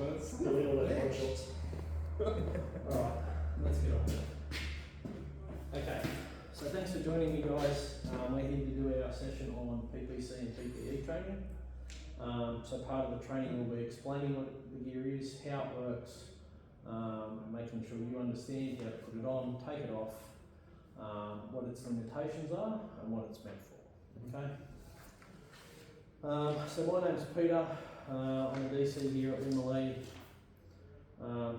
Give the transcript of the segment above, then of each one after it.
minutes. Delete all those one shots. Alright, let's get on. Okay, so thanks for joining me, guys. We're here to do our session on PPC and PPE training. So part of the training will be explaining what the gear is, how it works, making sure you understand how to put it on, take it off, what its limitations are and what it's meant for. Okay. So my name's Peter. I'm a DC here at Rimmerley.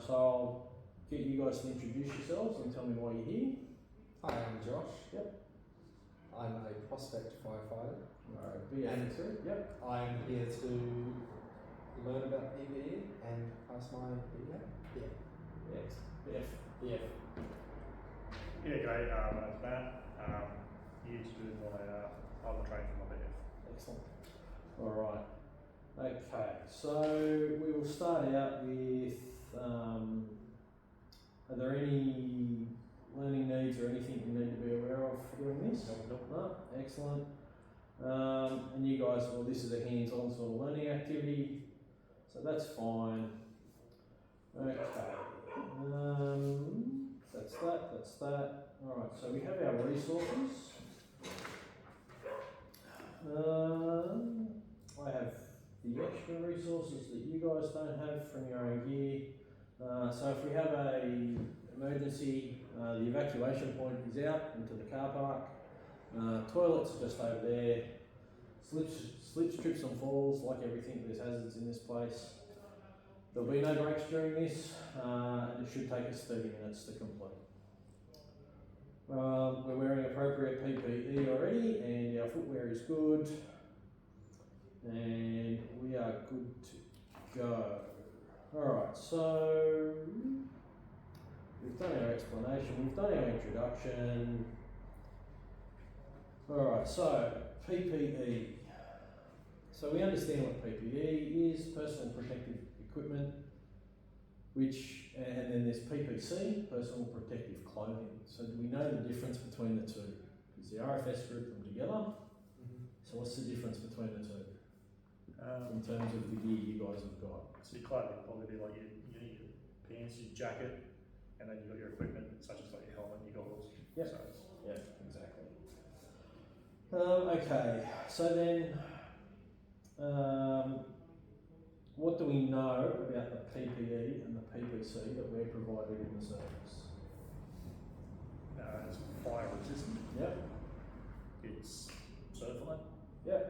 So I'll get you guys to introduce yourselves and tell me why you're here. Hi, I'm Josh. Yep. I'm a prospect firefighter. BF2. Yep. I'm here to learn about PPE and pass my BF. Yes. BF. BF. Yeah, great. My name's Matt. Here to do my other training for my BF. Excellent. Alright. Okay, so we will start out with are there any learning needs or anything you need to be aware of for doing this? Nope. No? Excellent. And you guys, well, this is a hands-on sort of learning activity, so that's fine. Okay. That's that. Alright, so we have our resources. I have the extra resources that you guys don't have from your own gear. So if we have a emergency, the evacuation point is out into the car park. Toilets are just over there. Slips, trips and falls, like everything, there's hazards in this place. There'll be no breaks during this, and it should take us 30 minutes to complete. We're wearing appropriate PPE already, and our footwear is good, and we are good to go. Alright, so we've done our explanation, we've done our introduction. Alright, so PPE. So we understand what PPE is, personal protective equipment, which, and then there's PPC, personal protective clothing. So do we know the difference between the two? Because the RFS group them together. So what's the difference between the two? In terms of the gear you guys have got? So your clothing will probably be like your pants, your jacket, and then you've got your equipment, such as like your helmet and your goggles. Yep. So Yeah, exactly. Okay, so then what do we know about the PPE and the PPC that we're provided in the service? it's fire resistant. Yep. It's certified. Yep.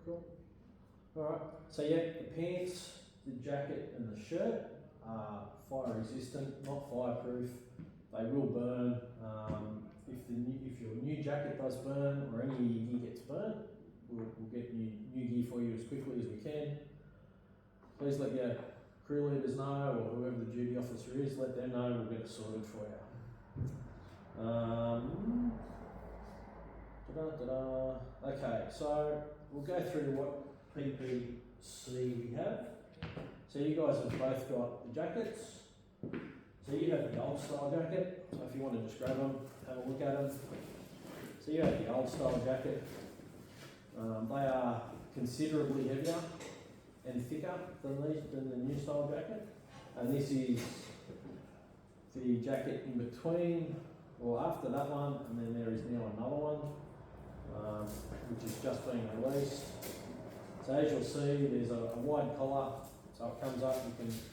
Cool. Alright, so yeah, the pants, the jacket and the shirt are fire resistant, not fireproof. They will burn. If your new jacket does burn or any of your gear gets burnt, we'll get new gear for you as quickly as we can. Please let your crew leaders know, or whoever the duty officer is, let them know, we'll get it sorted for you. Okay, so we'll go through what PPC we have. So you guys have both got the jackets. So you have the old style jacket, so if you want to just grab them, have a look at them. So you have the old style jacket. They are considerably heavier and thicker than the new style jacket. And this is the jacket in between, or after that one, and then there is now another one, which is just being released. So as you'll see, there's a wide collar, so it comes up,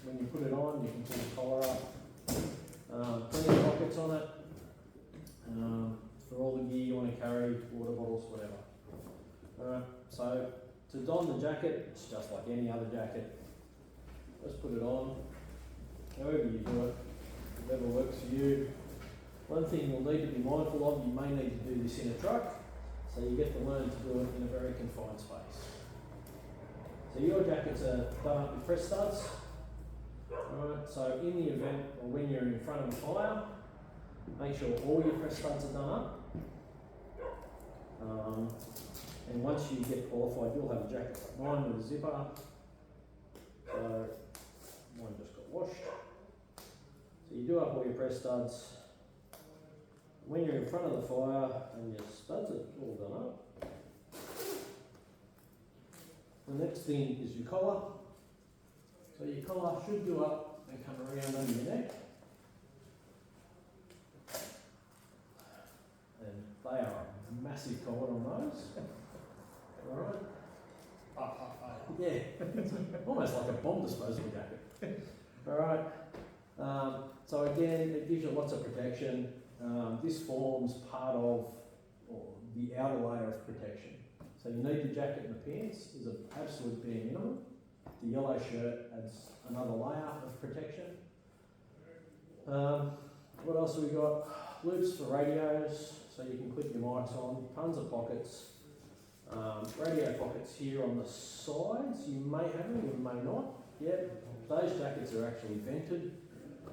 when you put it on, you can pull the collar up. Plenty of pockets on it, for all the gear you want to carry, water bottles, whatever. Alright, so to don the jacket, it's just like any other jacket. Just put it on, however you do it, whatever works for you. One thing you'll need to be mindful of, you may need to do this in a truck, so you get to learn to do it in a very confined space. So your jackets are done up with press studs. Alright, so in the event, or when you're in front of a fire, make sure all your press studs are done up. And once you get qualified, you'll have a jacket like mine with a zipper. So mine just got washed. So you do up all your press studs. When you're in front of the fire and your studs are all done up, the next thing is your collar. So your collar should go up and come around under your neck. And they are a massive collar on those. Alright. Yeah, almost like a bomb disposal jacket. Alright, so again, it gives you lots of protection. This forms part of the outer layer of protection. So you need the jacket and the pants is an absolute bare minimum. The yellow shirt adds another layer of protection. What else have we got? Loops for radios, so you can clip your mics on. Tons of pockets. Radio pockets here on the sides. You may have them, you may not. Yep, those jackets are actually vented,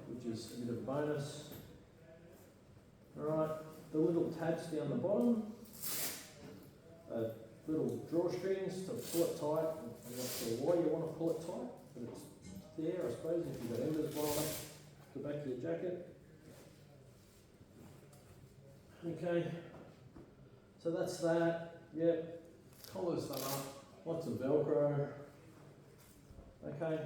which is a bit of a bonus. Alright, the little tabs down the bottom. Little drawstrings to pull it tight. I'm not sure why you want to pull it tight, but it's there, I suppose, if you've got embers blowing up the back of your jacket. Okay, so that's that. Yep, collar's done up, lots of Velcro. Okay,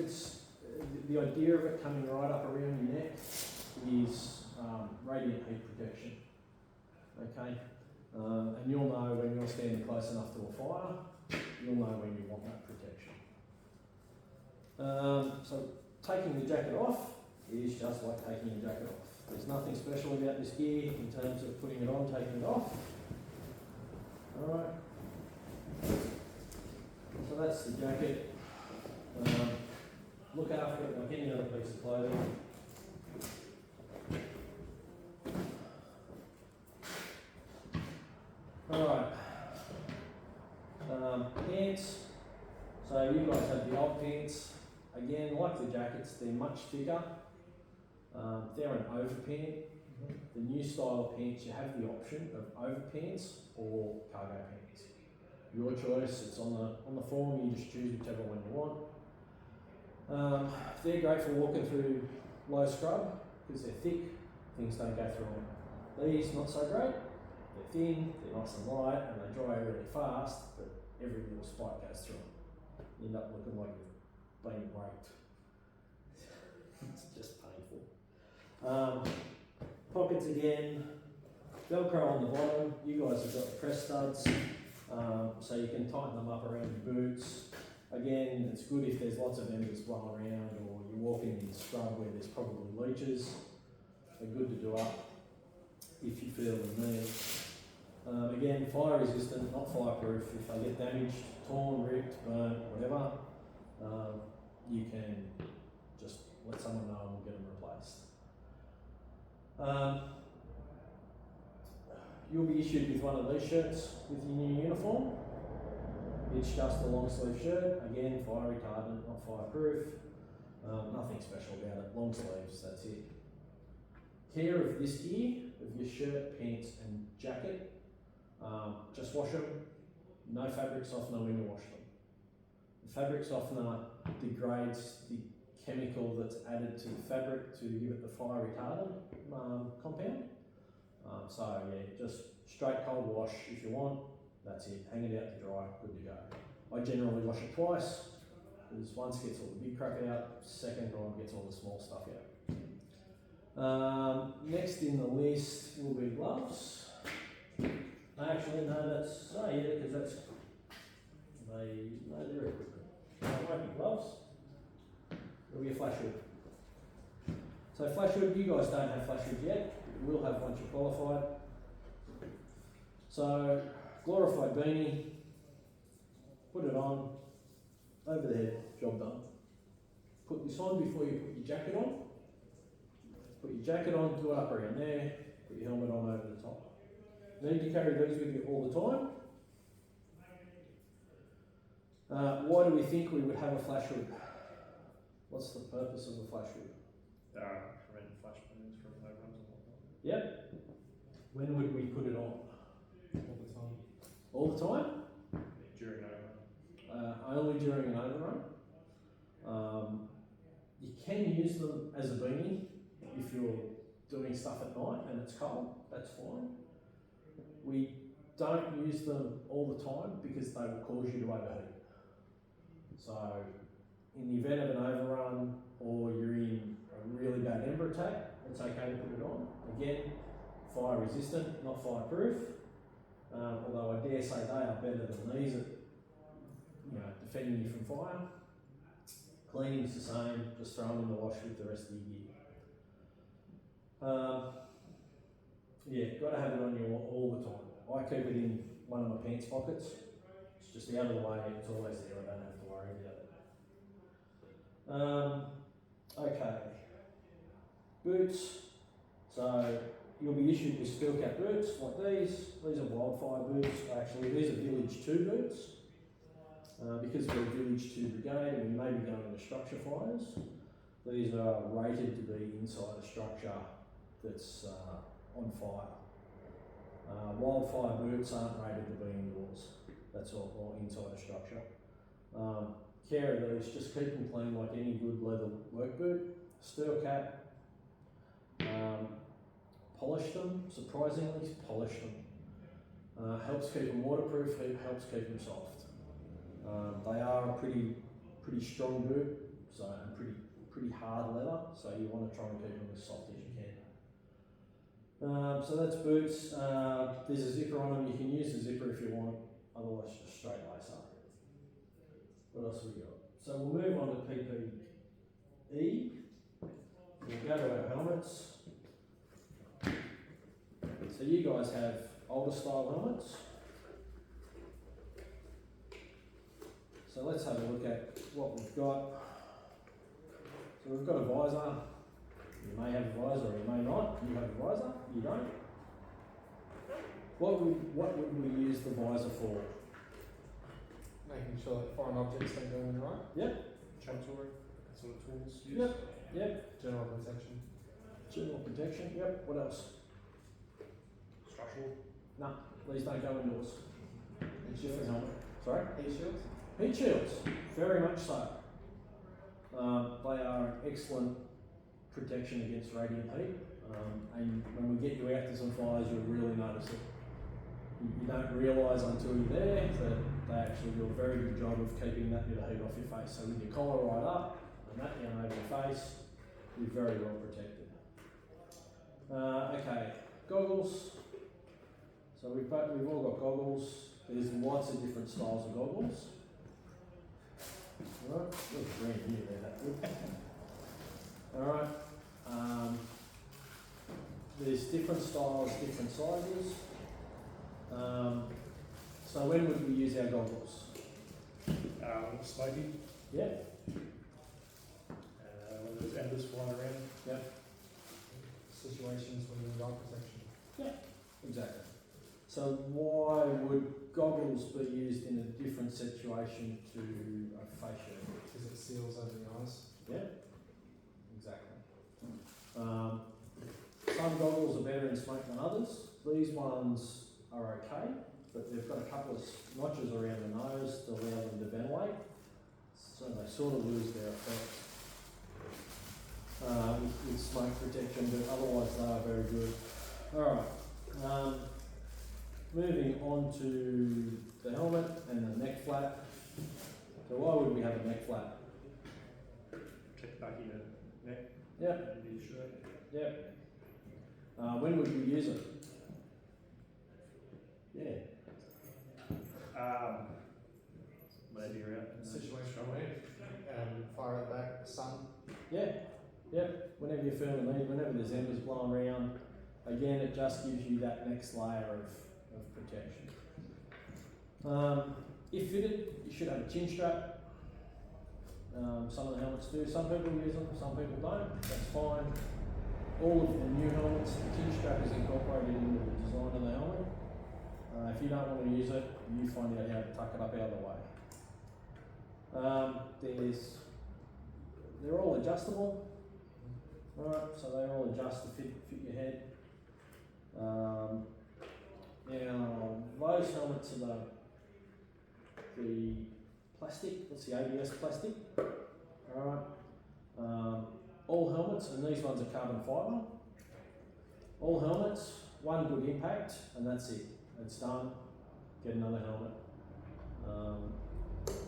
it's the idea of it coming right up around your neck is radiant heat protection. Okay, and you'll know when you're standing close enough to a fire, you'll know when you want that protection. So taking the jacket off is just like taking your jacket off. There's nothing special about this gear in terms of putting it on, taking it off. Alright, so that's the jacket. Look after it like any other piece of clothing. Alright, pants. So you guys have the old pants. Again, like the jackets, they're much thicker. They're an overpant. The new style of pants, you have the option of overpants or cargo pants. Your choice. It's on the form. You just choose whichever one you want. They're great for walking through low scrub because they're thick. Things don't go through them. These not so great. They're thin. They're nice and light, and they dry really fast. But every little spike goes through them. You end up looking like you've been raped. It's just painful. Pockets again, Velcro on the bottom. You guys have got the press studs, so you can tighten them up around your boots. Again, it's good if there's lots of embers blowing around or you're walking in scrub where there's probably leeches. They're good to do up if you feel the need. Again, fire resistant, not fireproof. If they get damaged, torn, ripped, burnt, whatever, you can just let someone know and we'll get them replaced. You'll be issued with one of these shirts with your new uniform. It's just a long sleeve shirt, again fire retardant, not fireproof, nothing special about it, long sleeves, that's it. Care of this gear, of your shirt, pants and jacket, just wash them, no fabric softener when you wash them. The fabric softener degrades the chemical that's added to the fabric to give it the fire retardant compound. So yeah, just straight cold wash if you want, that's it, hang it out to dry, good to go. I generally wash it twice, because once gets all the big crap out, second time gets all the small stuff out. Next in the list will be gloves. Actually, no, that's, oh yeah, because that's, they're equipment. It won't be gloves. It'll be a flash hood. So flash hood, you guys don't have flash hoods yet. You will have once you're qualified. So glorified beanie, put it on, over the head, job done. Put this on before you put your jacket on. Put your jacket on, do it up around there, put your helmet on over the top. Need to carry these with you all the time. Why do we think we would have a flash hood? What's the purpose of a flash hood? Prevent flash burns from overruns and whatnot. Yep. When would we put it on? All the time. All the time? During an overrun. Only during an overrun. You can use them as a beanie if you're doing stuff at night and it's cold, that's fine. We don't use them all the time because they will cause you to overheat. So, in the event of an overrun or you're in a really bad ember attack, it's okay to put it on. Again, fire resistant, not fireproof. Although I dare say they are better than these at defending you from fire. Cleaning's the same, just throw them in the wash with the rest of your gear. Got to have it on you all the time. I keep it in one of my pants pockets. It's just out of the way, it's always there, I don't have to worry about it. Okay, boots. So you'll be issued with steel cap boots like these. These are wildfire boots. Actually, these are Village 2 boots. Because we're a Village 2 brigade and we may be going into structure fires, these are rated to be inside a structure that's on fire. Wildfire boots aren't rated to be indoors. That's all, or inside a structure. Care of these, just keep them clean like any good leather work boot. Steel cap. Polish them, surprisingly, polish them. Helps keep them waterproof, helps keep them soft. They are a pretty strong boot, so and pretty hard leather, so you want to try and keep them as soft as you can. So that's boots. There's a zipper on them. You can use the zipper if you want, otherwise just straight lace up. What else have we got? So we'll move on to PPE. We'll go to our helmets. So you guys have older style helmets. So let's have a look at what we've got. So we've got a visor. You may have a visor or you may not. You have a visor, you don't. What would we use the visor for? Making sure that foreign objects don't go in the right. Yep. Chainsaw, sort of tools used. Yep. General protection. General protection, yep. What else? Structural. No, these don't go indoors. Heat Different shields. helmet. Sorry? Heat shields. Heat shields, very much so. They are an excellent protection against radiant heat, and when we get you out to some fires, you'll really notice it. You don't realise until you're there that they actually do a very good job of keeping that bit of heat off your face. So with your collar right up and that down over your face, you're very well protected. Okay, goggles. So we've all got goggles. There's lots of different styles of goggles. Alright, looks green here, they're that good. Alright, there's different styles, different sizes. So when would we use our goggles? Smoky. Yeah, When there's embers flying around. yeah, Situations where you need eye protection. exactly. So why would goggles be used in a different situation to a face shield? Because it seals over the eyes. Yeah, exactly. Some goggles are better in smoke than others. These ones are okay, but they've got a couple of notches around the nose to allow them to ventilate, so they sort of lose their effect with smoke protection, but otherwise they are very good. Alright, moving on to the helmet and the neck flap. So why would we have a neck flap? Check the back of your neck. Yep. And your shirt. Yep. When would we use it? Yeah. Maybe around. Situation where fire at the back, sun. Yeah. Yep. Whenever you're feeling the need, whenever there's embers blowing around, again, it just gives you that next layer of protection. If fitted, you should have a chin strap. Some of the helmets do. Some people use them, some people don't. That's fine. All of the new helmets, the chin strap is incorporated into the design of the helmet. If you don't want to use it, you find out how to tuck it up out of the way. They're all adjustable. Right, so they all adjust to fit your head. Now, those helmets are the plastic, that's the ABS plastic. Alright. All helmets, and these ones are carbon fibre. All helmets, one good impact, and that's it. It's done. get another helmet.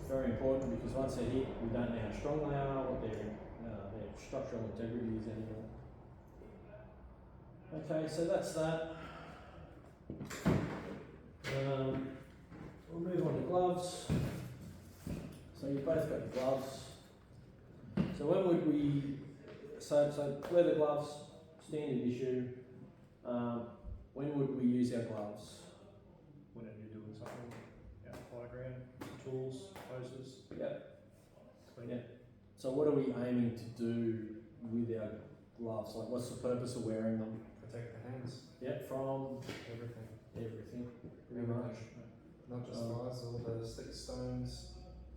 Very important because once they're hit, we don't know how strong they are, what their structural integrity is anymore. Okay, so that's that. We'll move on to gloves. So you've both got your gloves. So when would we, so leather gloves, standard issue, when would we use our gloves? Whenever you're doing something out the fly ground, tools, hoses. Yep. Clean. Yep. So what are we aiming to do with our gloves? Like what's the purpose of wearing them? Protect the hands. Yep, from Everything. everything, pretty much. Not just flies, all the sticks, stones,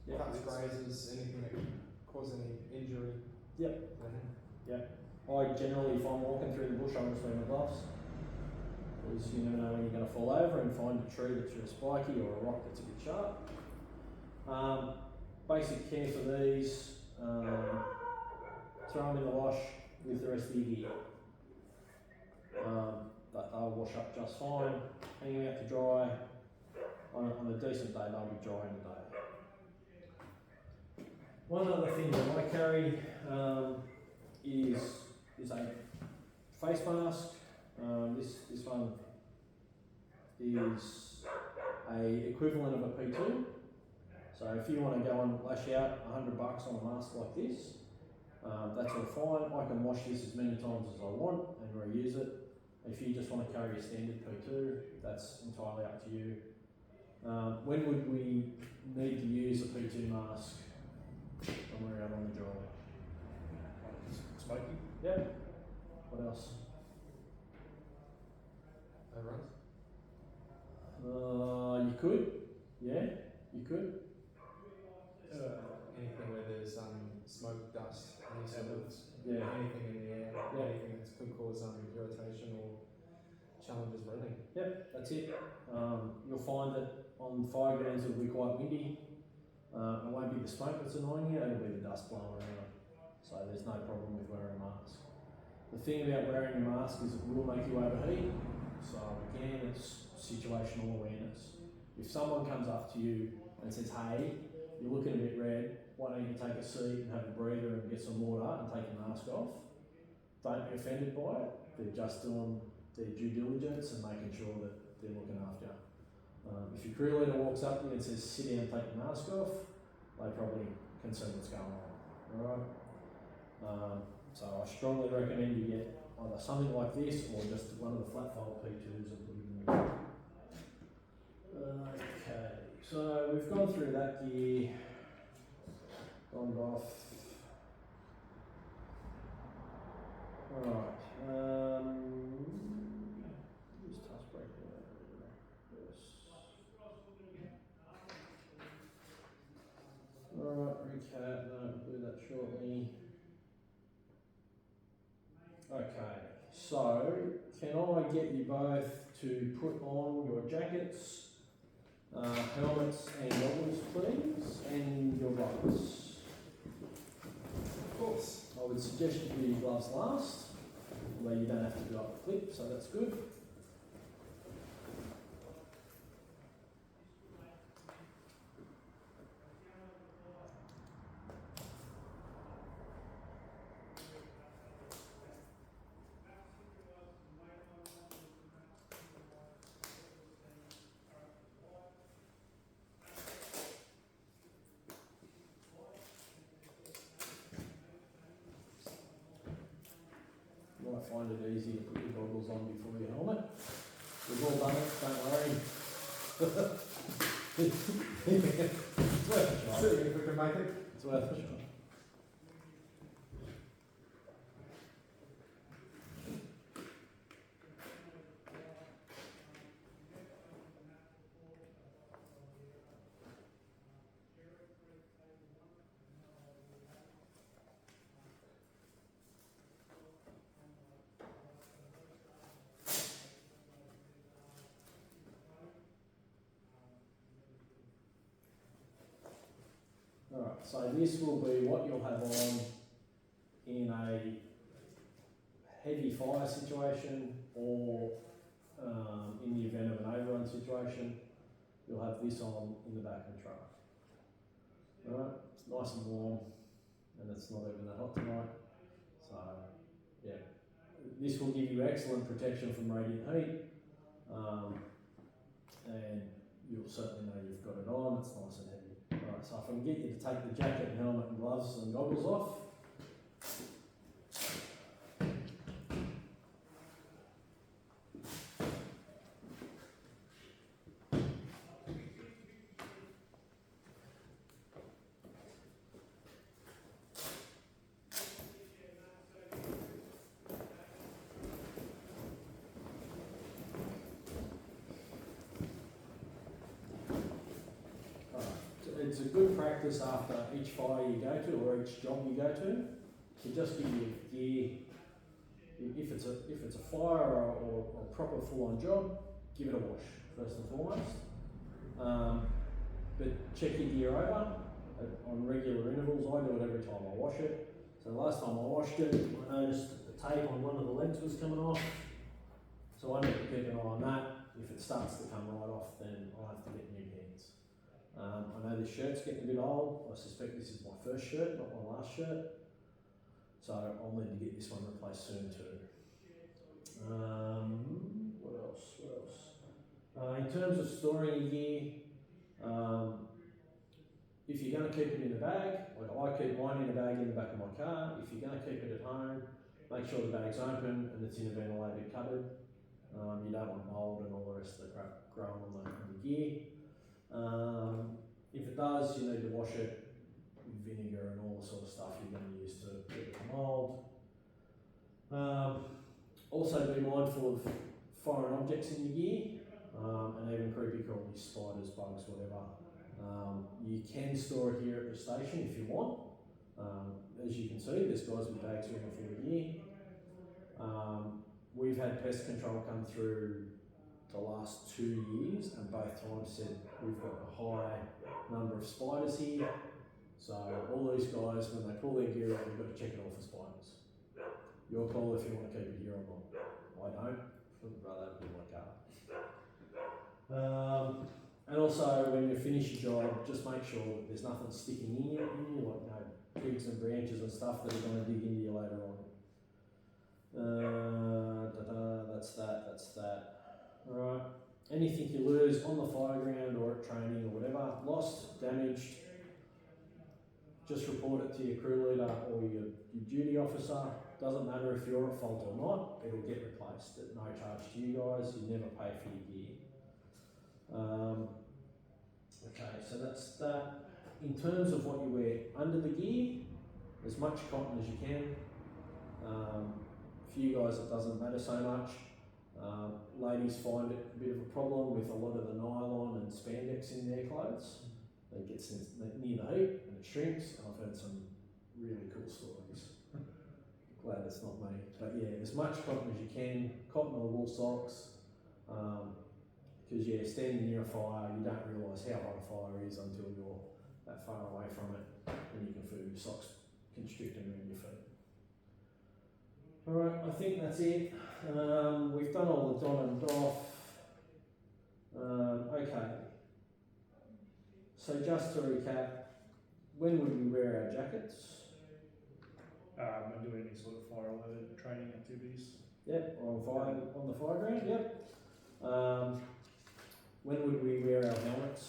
Yep. cuts, grazes, anything that can cause any injury. Yep. to the hand. I generally, if I'm walking through the bush, I'll just wear my gloves. Because you never know when you're going to fall over and find a tree that's really spiky or a rock that's a bit sharp. Basic care for these, throw them in the wash with the rest of your gear. But they'll wash up just fine, hang them out to dry. On a decent day, they'll be dry in a day. One other thing that I carry is a face mask. This one is a equivalent of a P2. So if you want to go and lash out $100 on a mask like this, that's all fine. I can wash this as many times as I want and reuse it. If you just want to carry a standard P2, that's entirely up to you. When would we need to use a P2 mask when we're out on the dry? Smoky. Yep. What else? Overruns. You could. Yeah, you could. Anything where there's smoke, dust, any sort of Yeah. anything in the air, Yeah. anything that could cause irritation or challenges breathing. Yep, that's it. You'll find that on fire grounds it'll be quite windy. It won't be the smoke that's annoying you, it'll be the dust blowing around. So there's no problem with wearing a mask. The thing about wearing a mask is it will make you overheat. So again, it's situational awareness. If someone comes up to you and says, hey, you're looking a bit red, why don't you take a seat and have a breather and get some water and take your mask off? Don't be offended by it. They're just doing their due diligence and making sure that they're looking after you. If your crew leader walks up to you and says, sit down and take your mask off, they probably can see what's going on. Alright? So I strongly recommend you get either something like this or just one of the flat fold P2s and put it in there. Okay, so we've gone through that gear, gone off. Alright, use task breaker. Alright, recap, no, we'll do that shortly. Okay, so can I get you both to put on your jackets, helmets and goggles please, and your gloves? Of course. I would suggest you do your gloves last, although you don't have to do up the clip, so that's good. You might find it easy to put your goggles on before your helmet. We've all done it, don't worry. It's worth a try. See if we can make it. It's worth a try. Alright, so this will be what you'll have on in a heavy fire situation or in the event of an overrun situation. you'll have this on in the back of the truck. Alright, it's nice and warm, and it's not even that hot tonight. So, yeah, this will give you excellent protection from radiant heat, and you'll certainly know you've got it on. It's nice and heavy. Alright, so if I can get you to take the jacket and helmet and gloves and goggles off. It's a good practice after each fire you go to or each job you go to just give you gear. If it's a fire or a proper full-on job, give it a wash first and foremost. But check your gear over on regular intervals. I do it every time I wash it. So the last time I washed it, I noticed that the tape on one of the legs was coming off. So I need to keep an eye on that. If it starts to come right off, then I'll have to get new pants. I know this shirt's getting a bit old. I suspect this is my first shirt, not my last shirt. So I'll need to get this one replaced soon too. What else? In terms of storing your gear, if you're going to keep it in a bag, like I keep mine in a bag in the back of my car. If you're going to keep it at home, make sure the bag's open and it's in a ventilated cupboard. You don't want mould and all the rest of the crap growing on the gear. If it does, you need to wash it with vinegar and all the sort of stuff you're going to use to get the mould. Also be mindful of foreign objects in your gear, and even creepy crawlies, spiders, bugs, whatever. You can store it here at the station if you want. As you can see, there's guys with bags moving full of gear. We've had pest control come through the last 2 years, and both times said we've got a high number of spiders here. So all these guys, when they pull their gear out, you've got to check it all for spiders. Your call if you want to keep it here or not. I don't. I'd rather have it in my car. And also, when you finish your job, just make sure that there's nothing sticking in you, like twigs and branches and stuff that are going to dig into you later on. That's that. Alright. Anything you lose on the fire ground or at training or whatever, lost, damaged, just report it to your crew leader or your duty officer. Doesn't matter if you're at fault or not, it'll get replaced at no charge to you guys. You never pay for your gear. Okay, so that's that. In terms of what you wear under the gear, as much cotton as you can. For you guys it doesn't matter so much. Ladies find it a bit of a problem with a lot of the nylon and spandex in their clothes. It gets near the heat and it shrinks, and I've heard some really cool stories. Glad it's not me. But yeah, as much cotton as you can, cotton or wool socks. Because standing near a fire, you don't realise how hot a fire is until you're that far away from it, and you can feel your socks constricting around your feet. Alright, I think that's it. We've done all the on and off. Okay. So just to recap, when would we wear our jackets? When doing any sort of fire-related training activities. Yep, on the fire ground, yep. When would we wear our helmets?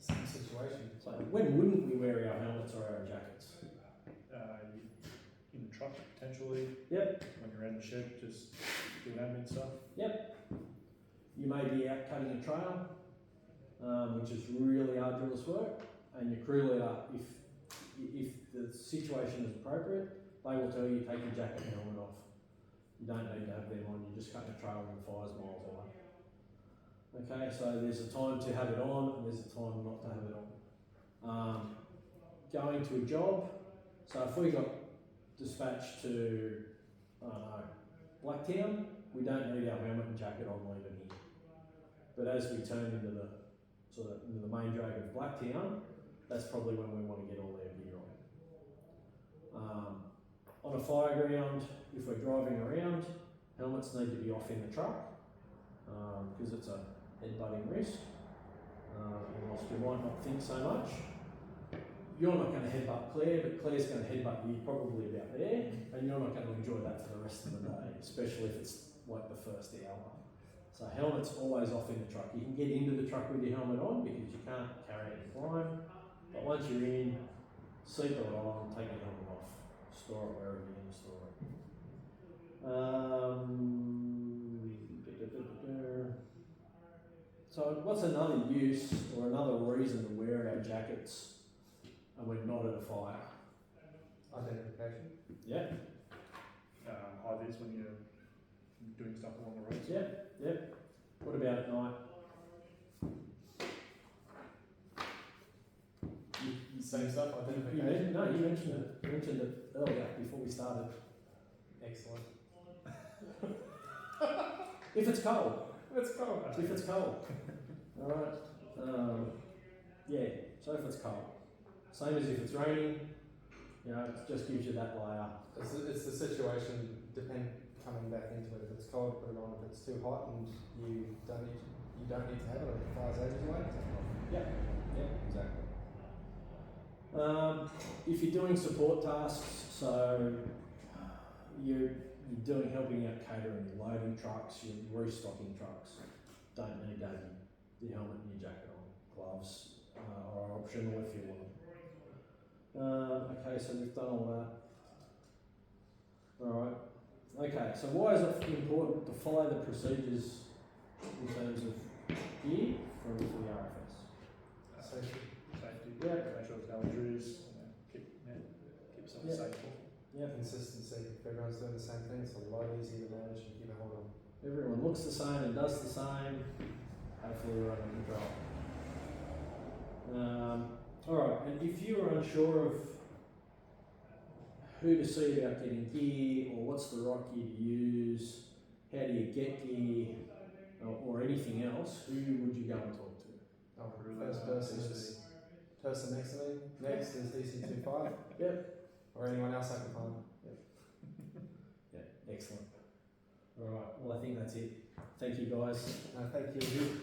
Same situation. So when wouldn't we wear our helmets or our jackets? In the truck, potentially. Yep. When you're in the shed, just doing admin stuff. Yep. You may be out cutting a trail, which is really arduous work, and your crew leader, if the situation is appropriate, they will tell you take your jacket and helmet off. You don't need to have them on, you're just cutting a trail and the fire's miles away. Okay, so there's a time to have it on and there's a time not to have it on. Going to a job, so if we got dispatched to, I don't know, Blacktown, we don't need our helmet and jacket on leaving here. But as we turn into the main drag of Blacktown, that's probably when we want to get all our gear on. On a fire ground, if we're driving around, helmets need to be off in the truck. because it's a headbutting risk. And whilst you might not think so much, you're not going to headbutt Claire, but Claire's going to headbutt you probably about there, and you're not going to enjoy that for the rest of the day, especially if it's like the first hour. So helmet's always off in the truck. You can get into the truck with your helmet on because you can't carry it and climb, but once you're in, seatbelt on, take your helmet off, store it wherever you're going to store it. So what's another use or another reason to wear our jackets and we're not at a fire? Identification. Yeah, High vis when you're doing stuff along the roads. yeah. What about at night? Same stuff, identification. You mentioned it earlier before we started. Excellent. If it's cold. Let's go. If it's cold. Alright. Yeah, so if it's cold. Same as if it's raining, it just gives you that layer. It's the situation coming back into it. If it's cold, put it on. If it's too hot and you don't need to have it, or the fire's ages away, take it off. Yeah, Exactly. if you're doing support tasks, so you're helping out catering, you're loading trucks, you're restocking trucks, don't need to have your helmet and your jacket on. Gloves are optional if you want. Okay, so we've done all that. Alright. Okay, so why is it important to follow the procedures in terms of gear for the RFS? Safety. Safety. Yeah. Make sure there's no injuries. Keep something Yeah. safe. Yeah. Consistency. If everyone's doing the same thing, it's a lot easier to manage and keep a hold on. Everyone looks the same and does the same. Hopefully we're under control. Alright, and if you are unsure of who to see about getting gear, or what's the right gear to use, how do you get gear, or anything else, who would you go and talk to? Oh, first person is person next to me. Next is DC25. Yep. Or anyone else I can find. Yeah, excellent. Alright, well I think that's it. Thank you guys. Thank you.